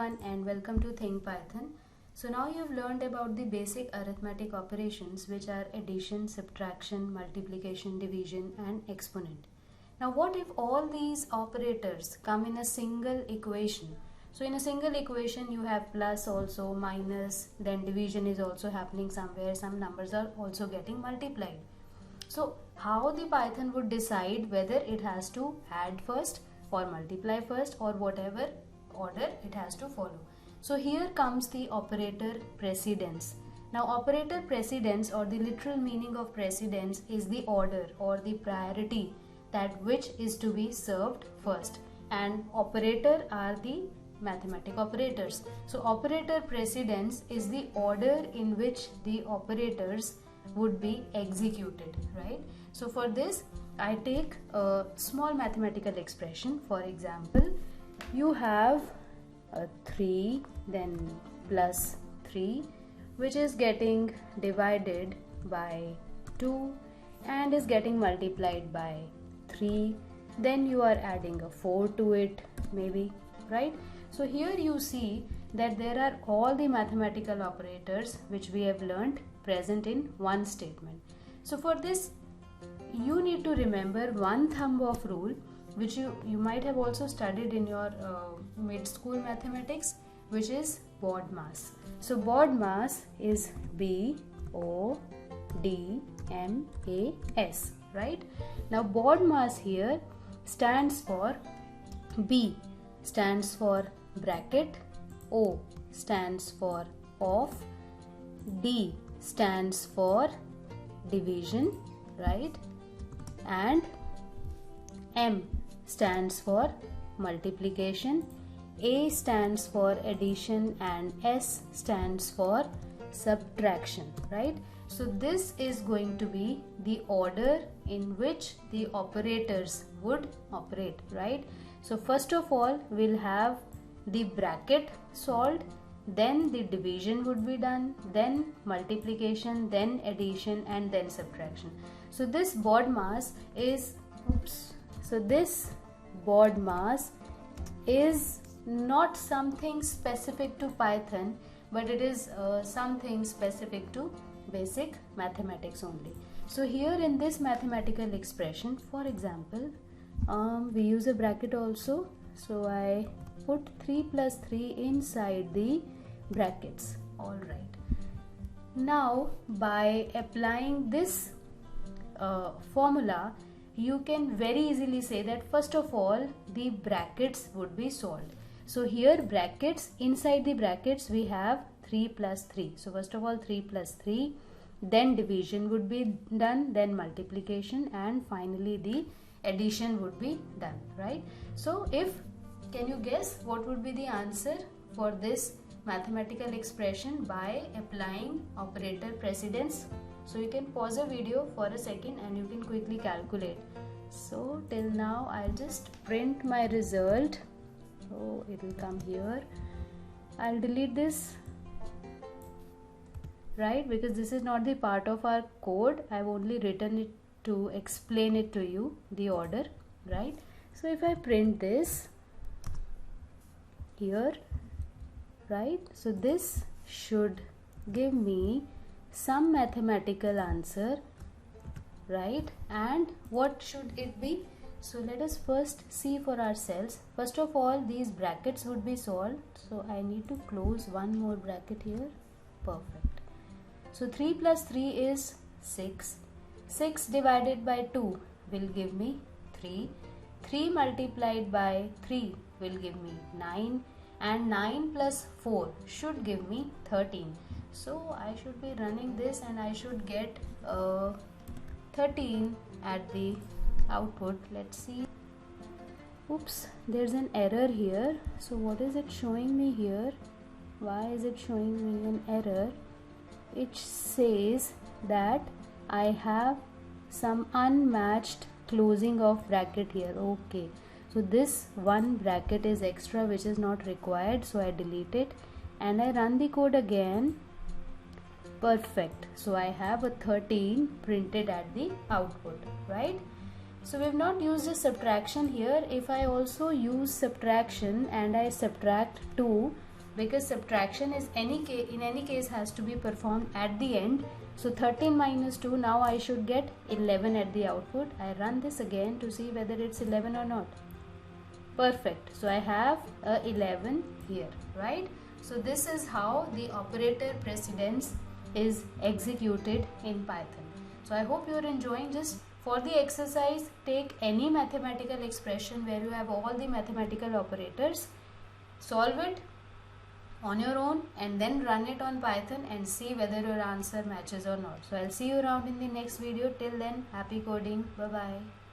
everyone and welcome to Think Python. So now you've learned about the basic arithmetic operations which are addition, subtraction, multiplication, division and exponent. Now what if all these operators come in a single equation? So in a single equation you have plus also, minus, then division is also happening somewhere, some numbers are also getting multiplied. So how the Python would decide whether it has to add first or multiply first or whatever order it has to follow. So here comes the operator precedence. Now operator precedence, or the literal meaning of precedence, is the order or the priority that which is to be served first, and operator are the mathematic operators. So operator precedence is the order in which the operators would be executed, right? So for this I take a small mathematical expression. For example, you have a 3 then plus 3 which is getting divided by 2 and is getting multiplied by 3, then you are adding a 4 to it maybe, right? So here you see that there are all the mathematical operators which we have learned present in one statement. So for this you need to remember one thumb of rule which you might have also studied in your mid-school mathematics, which is BODMAS. So BODMAS is BODMAS, right? Now BODMAS here stands for B stands for bracket, O stands for off, D stands for division, right? And M stands for multiplication, A stands for addition and S stands for subtraction, right? So this is going to be the order in which the operators would operate, right? So first of all we'll have the bracket solved, then the division would be done, then multiplication, then addition and then subtraction. So this BODMAS is BODMAS is not something specific to Python, but it is something specific to basic mathematics only. So here in this mathematical expression, for example, we use a bracket also. So I put 3 plus 3 inside the brackets. Alright. Now by applying this formula, you can very easily say that first of all the brackets would be solved. So here brackets, inside the brackets we have 3 plus 3. So first of all 3 plus 3, then division would be done, then multiplication and finally the addition would be done, right? So can you guess what would be the answer for this mathematical expression by applying operator precedence? So you can pause a video for a second and you can quickly calculate. So till now I'll just print my result. So it will come here. I'll delete this, right? Because this is not the part of our code. I've only written it to explain it to you, the order, right? So if I print this here, right? So this should give me some mathematical answer, right? And what should it be? So let us first see for ourselves. First of all, these brackets would be solved. So I need to close one more bracket here. Perfect. So 3 plus 3 is 6. 6 divided by 2 will give me 3. 3 multiplied by 3 will give me 9. And 9 plus 4 should give me 13. So I should be running this and I should get 13 at the output. Let's see. Oops, there's an error here. So what is it showing me here? Why is it showing me an error? It says that I have some unmatched closing of bracket here. Okay, so this one bracket is extra which is not required, so I delete it and I run the code again. Perfect. So I have a 13 printed at the output, right? So we have not used a subtraction here. If I also use subtraction and I subtract 2 because subtraction is in any case has to be performed at the end. So 13 minus 2, now I should get 11 at the output. I run this again to see whether it's 11 or not. Perfect. So I have a 11 here, right? So this is how the operator precedence is executed in Python. So I hope you're enjoying. Just for the exercise, take any mathematical expression where you have all the mathematical operators, solve it on your own and then run it on Python and see whether your answer matches or not. So I'll see you around in the next video. Till then, happy coding. Bye bye.